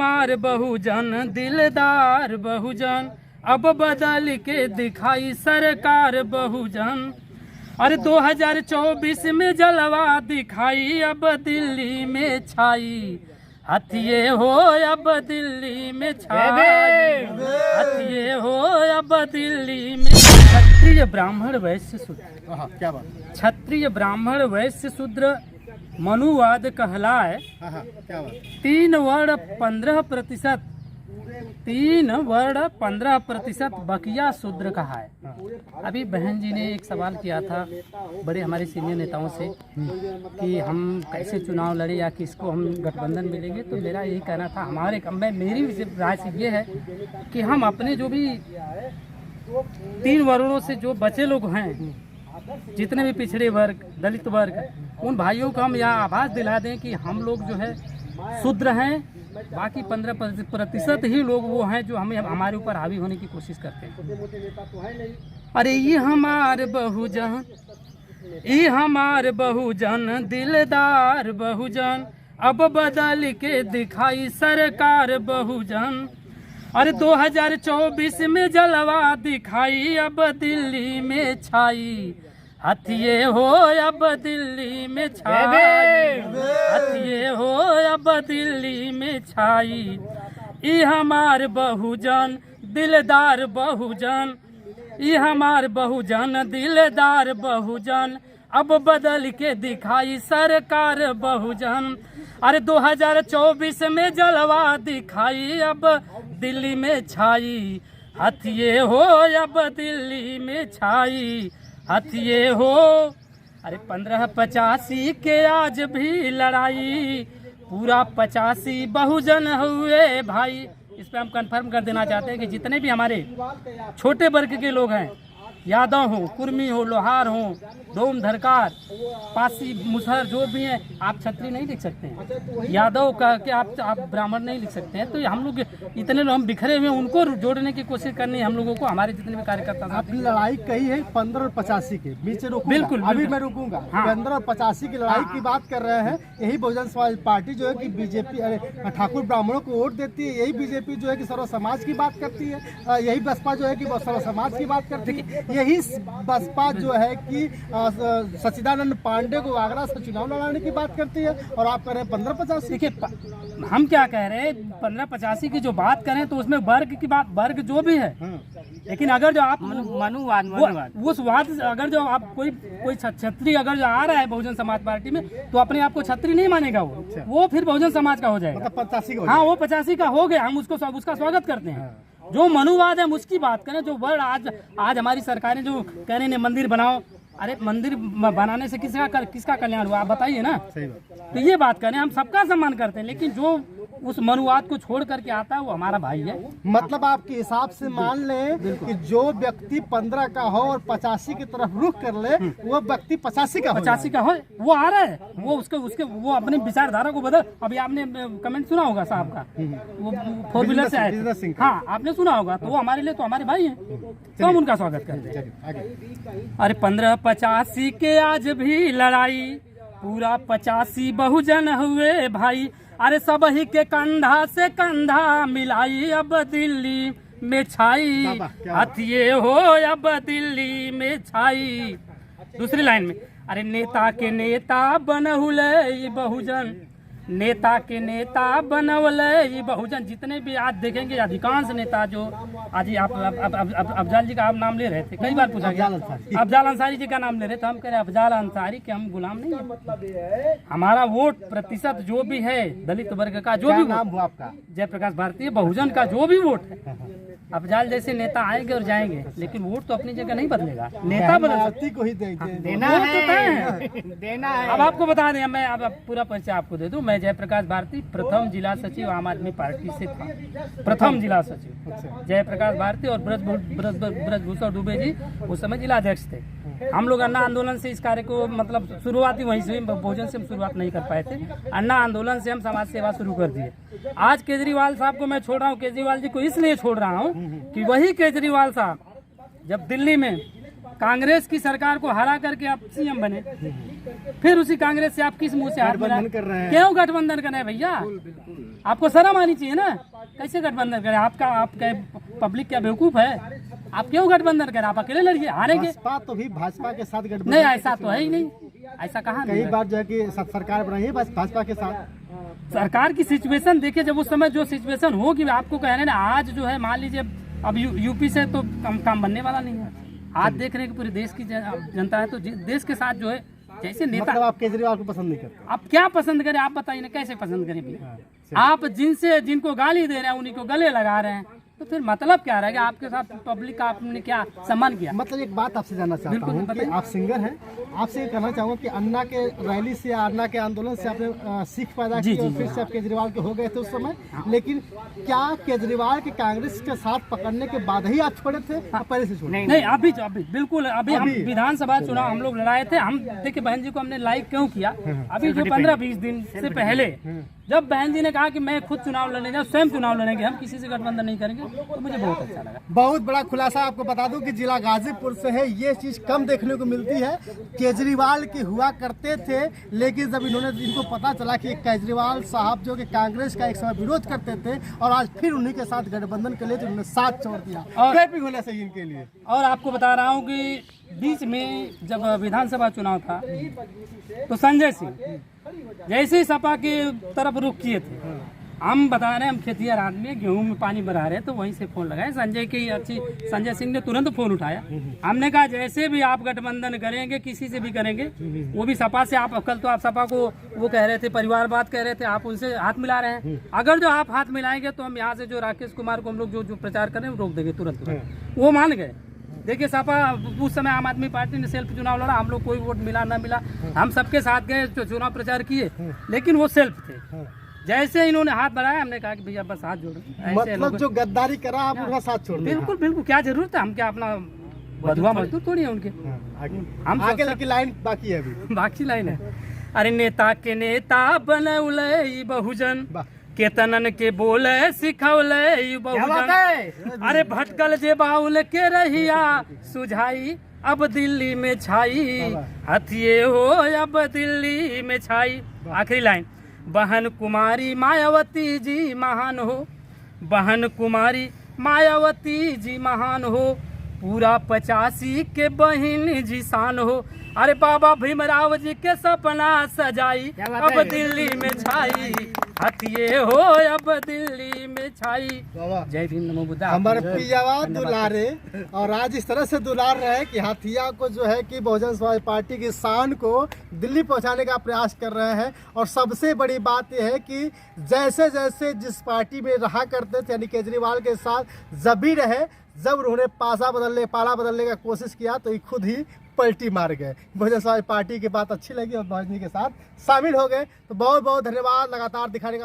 हमार बहुजन दिलदार बहुजन, अब बदल के दिखाई सरकार बहुजन। अरे 2024 में जलवा दिखाई, अब दिल्ली में छाई। हथिये हो अब दिल्ली में छाई, हथिये हो अब दिल्ली में। क्षत्रिय ब्राह्मण वैश्य शूद्र, क्या बात, क्षत्रिय ब्राह्मण वैश्य शूद्र मनुवाद कहलाए। क्या बात, 3 वर्ण 15%, 3 वर्ण 15% बकिया शूद्र कहा है। अभी बहन जी ने एक सवाल किया था बड़े हमारे सीनियर नेताओं से कि हम कैसे चुनाव लड़े या किसको हम गठबंधन मिलेंगे, तो मेरा यही कहना था, मेरी राय से ये है कि हम अपने जो भी 3 वर्णों से जो बचे लोग हैं, जितने भी पिछड़े वर्ग, दलित वर्ग, उन भाइयों को हम यह आभास दिला दें कि हम लोग जो है शूद्र हैं, बाकी 15% ही लोग वो हैं जो हमें हमारे ऊपर हावी होने की कोशिश करते हैं। अरे ये हमार बहुजन, ये हमार बहुजन दिलदार बहुजन, अब बदल के दिखाई सरकार बहुजन। अरे 2024 में जलवा दिखाई, अब दिल्ली में छाई। हथिये हो अब दिल्ली में छाई, हथिये हो अब दिल्ली में छाई। ये हमार बहुजन दिलदार बहुजन, ये हमार बहुजन दिलदार बहुजन, अब बदल के दिखाई सरकार बहुजन। अरे 2024 में जलवा दिखाई, अब दिल्ली में छाई। हथिये हो अब दिल्ली में छाई, हथिये हो। अरे 1585 के आज भी लड़ाई, पूरा 85 बहुजन हुए भाई। इस पे हम कंफर्म कर देना चाहते हैं कि जितने भी हमारे छोटे वर्ग के लोग हैं, यादव हो, कुर्मी हो, लोहार हो, डोम, धरकार, पासी, मुसहर, जो भी हैं, आप क्षत्रिय नहीं लिख सकते हैं, यादव कह के आप ब्राह्मण नहीं लिख सकते हैं। तो हम लोग इतने लोग हम बिखरे हुए, उनको जोड़ने की कोशिश करनी है हम लोगों को, हमारे जितने भी कार्यकर्ता। आपकी लड़ाई कही है 15 और 85 के बीच, बिल्कुल अभी मैं रुकूंगा। 15 और 85 की लड़ाई की बात कर रहे हैं। यही बहुजन समाज पार्टी जो है कि बीजेपी ठाकुर ब्राह्मणों को वोट देती है, यही बीजेपी जो है कि सर्व समाज की बात करती है, यही बसपा जो है कि सर्व समाज की बात करती है, यही बसपा जो है कि सच्चिदानंद पांडे को आगरा से चुनाव लड़ाने की बात करती है, और आप कह रहे हैं 15-85। देखिए हम क्या कह रहे हैं, 15-85 की जो बात करें तो उसमें वर्ग की बात, वर्ग जो भी है, लेकिन अगर जो आप मनुवाद उस वाद, अगर जो आप कोई क्षत्रिय अगर जो आ रहा है बहुजन समाज पार्टी में, तो अपने आप को क्षत्रिय नहीं मानेगा, वो फिर बहुजन समाज का हो जाएगा। मतलब 85 का, हाँ वो 85 का हो गया, हम उसका स्वागत करते हैं। जो मनुवाद है उसकी बात करें, जो वर्ड आज हमारी सरकारें जो कह रही है मंदिर बनाओ, अरे मंदिर बनाने से किसका कल्याण हुआ, आप बताइए ना। तो ये बात करें, हम सबका सम्मान करते हैं, लेकिन जो उस मनुवाद को छोड़ करके आता है वो हमारा भाई है। मतलब आपके हिसाब से मान लें कि जो व्यक्ति 15 का हो और 85 की तरफ रुख कर ले, वो व्यक्ति 85 का हो, वो आ रहा है, वो उसके वो अपने विचारधारा को बदल। अभी आपने कमेंट सुना होगा साहब का, वो 4 व्हीलर से आए थे, हाँ आपने सुना होगा, तो वो हमारे लिए तो हमारे भाई हैं, तो हम उनका स्वागत करते हैं। अरे 1585 के आज भी लड़ाई, पूरा 85 बहुजन हुए भाई। अरे सब ही के कंधा से कंधा मिलाई, अब दिल्ली में छाई। हथिये हो अब दिल्ली में छाई। दूसरी लाइन में, अरे नेता के नेता बनहुले बहुजन, नेता के नेता बनवले बहुजन। जितने भी आज देखेंगे अधिकांश नेता जो आज आप अफजाल जी का आप नाम ले रहे थे, कई बार पूछा गया, अफजाल अंसारी जी का नाम ले रहे थे, हम कह रहे हैं अफजाल अंसारी के हम गुलाम नहीं है। हमारा वोट प्रतिशत जो भी है दलित वर्ग का, जो भी नाम हुआ आपका, जयप्रकाश भारती बहुजन का जो भी वोट है, अफजाल जैसे नेता आएंगे और जाएंगे, लेकिन वोट तो अपनी जगह नहीं बदलेगा, नेता बदल को ही देना है। अब आपको बता दें, मैं अब पूरा परिचय आपको दे दूं, मैं जयप्रकाश भारती प्रथम जिला सचिव आम आदमी पार्टी से था, प्रथम जिला सचिव जयप्रकाश भारती, और ब्रजभूषण दुबे जी उस समय जिला अध्यक्ष थे। हम लोग अन्ना आंदोलन से इस कार्य को, मतलब शुरुआती वहीं से, बहुजन से हम शुरुआत नहीं कर पाए थे, अन्ना आंदोलन से हम समाज सेवा शुरू कर दिए। आज केजरीवाल साहब को मैं छोड़ रहा हूँ, केजरीवाल जी को इसलिए छोड़ रहा हूँ कि वही केजरीवाल साहब जब दिल्ली में कांग्रेस की सरकार को हरा करके आप सीएम बने, फिर उसी कांग्रेस से आप किस मुंह से हाथ मिला गठबंधन कर रहे हैं। क्यों गठबंधन कर रहे हैं भैया? आपको शर्म आनी चाहिए ना, कैसे गठबंधन करें? आपका पब्लिक क्या बेवकूफ है? आप क्यों गठबंधन करें? आप अकेले लड़िए, हारेंगे। बसपा तो भी भाजपा के साथ गठबंधन नहीं, ऐसा तो है ही नहीं, ऐसा कहाँ कई बार जो है कि सरकार बनाई है भाजपा के साथ। सरकार की सिचुएशन देखिए, जब उस समय जो सिचुएशन होगी, आपको कह रहे हैं ना, आज जो है मान लीजिए अब यूपी से तो काम बनने वाला नहीं है। आज देख रहे हैं कि पूरे देश की जनता है, तो देश के साथ जो है जैसे नेता। मतलब आप केजरीवाल को पसंद नहीं करते? आप क्या पसंद करें? आप बताइए ना, कैसे पसंद करें भैया? आप जिनको गाली दे रहे हैं उन्हीं को गले लगा रहे हैं, तो फिर मतलब क्या रहा कि आपके साथ पब्लिक का आपने क्या सम्मान किया? मतलब एक बात आपसे जानना चाहता हूँ कि बताइए। आप सिंगर हैं, आपसे ये कहना चाहूँगा कि अन्ना के रैली से, अन्ना के आंदोलन से आपने सीख पैदा की और फिर से आप केजरीवाल के हो गए थे उस समय, लेकिन क्या केजरीवाल के कांग्रेस के साथ पकड़ने के बाद ही आप छोड़े थे या पहले से छोड़े? नहीं, अभी बिल्कुल अभी हम विधानसभा चुनाव हम लोग लड़ाए थे। हम देखिए बहन जी को हमने लाइक क्यों किया, अभी जो 15-20 दिन से पहले जब बहन जी ने कहा कि मैं खुद चुनाव लड़ने जाऊँ, स्वयं चुनाव लड़ेंगे, हम किसी से गठबंधन नहीं करेंगे, तो मुझे बहुत अच्छा लगा। बहुत बड़ा खुलासा आपको बता दूं कि जिला गाजीपुर से है, ये चीज कम देखने को मिलती है। केजरीवाल के हुआ करते थे, लेकिन जब इनको पता चला कि केजरीवाल साहब जो कि कांग्रेस का एक समय विरोध करते थे और आज फिर उन्हीं के साथ गठबंधन के लिए तो उन्होंने साथ छोड़ दिया। और कैपिंग होना चाहिए इनके लिए। और आपको बता रहा हूँ कि बीच में जब विधानसभा चुनाव था तो संजय सिंह जैसे ही सपा की तरफ रुख किए थे, हम बता रहे हैं हम खेतिहर आदमी हैं, गेहूं में पानी भरा रहे हैं, तो वहीं से फोन लगाए संजय सिंह ने तुरंत फोन उठाया। हमने कहा जैसे भी आप गठबंधन करेंगे, किसी से भी करेंगे, वो भी सपा से, आप कल तो आप सपा को वो कह रहे थे, परिवारवाद कह रहे थे, आप उनसे हाथ मिला रहे हैं। अगर जो आप हाथ मिलाएंगे तो हम यहाँ से जो राकेश कुमार को हम लोग जो प्रचार कर रहे हैं रोक देंगे तुरंत। वो मान गए। देखिए सपा उस समय आम आदमी पार्टी ने सेल्फ चुनाव लड़ा, हम लोग कोई वोट मिला ना मिला, हम सबके साथ गए, जो चुनाव प्रचार किए, लेकिन वो सेल्फ थे। जैसे इन्होंने हाथ बढ़ाया, हमने कहा कि भैया बस हाथ जोड़ो। मतलब जो गद्दारी करा आप उनका साथ छोड़ दिया। बिल्कुल, क्या जरूरत है? हम क्या अपना बधुआ मजदूर थोड़ी है उनके। हम आगे लगी लाइन बाकी है अभी, बाकी लाइन है। अरे नेता के नेता बनौले बहुजन, केतनन के बोले सिखौले बहुजन। अरे भटकल जे बाउल के रहिया सुझाई, अब दिल्ली में छाई, हथिये हो अब दिल्ली में छाई। आखिरी लाइन, बहन कुमारी मायावती जी महान हो, बहन कुमारी मायावती जी महान हो, पूरा 85 के बहन जी शान हो। अरे बाबा भीमराव जी के सपना सजाई, अब दिल्ली में छाई, हथिये हो अब दिल्ली में छाई। जय भीम नमो बुद्धा। हमारे पियावा दुलारे, और आज इस तरह से दुलार रहे हैं कि हाथिया को जो है कि बहुजन समाज पार्टी की शान को दिल्ली पहुंचाने का प्रयास कर रहे हैं। और सबसे बड़ी बात यह है कि जैसे जैसे जिस पार्टी में रहा करते थे, यानी केजरीवाल के साथ जब भी रहे, जब उन्होंने पाला बदलने का कोशिश किया तो ये खुद ही पलटी मार गए। बहुजन समाज पार्टी की बात अच्छी लगी और भाजपा के साथ शामिल हो गए। तो बहुत बहुत धन्यवाद लगातार दिखाने का।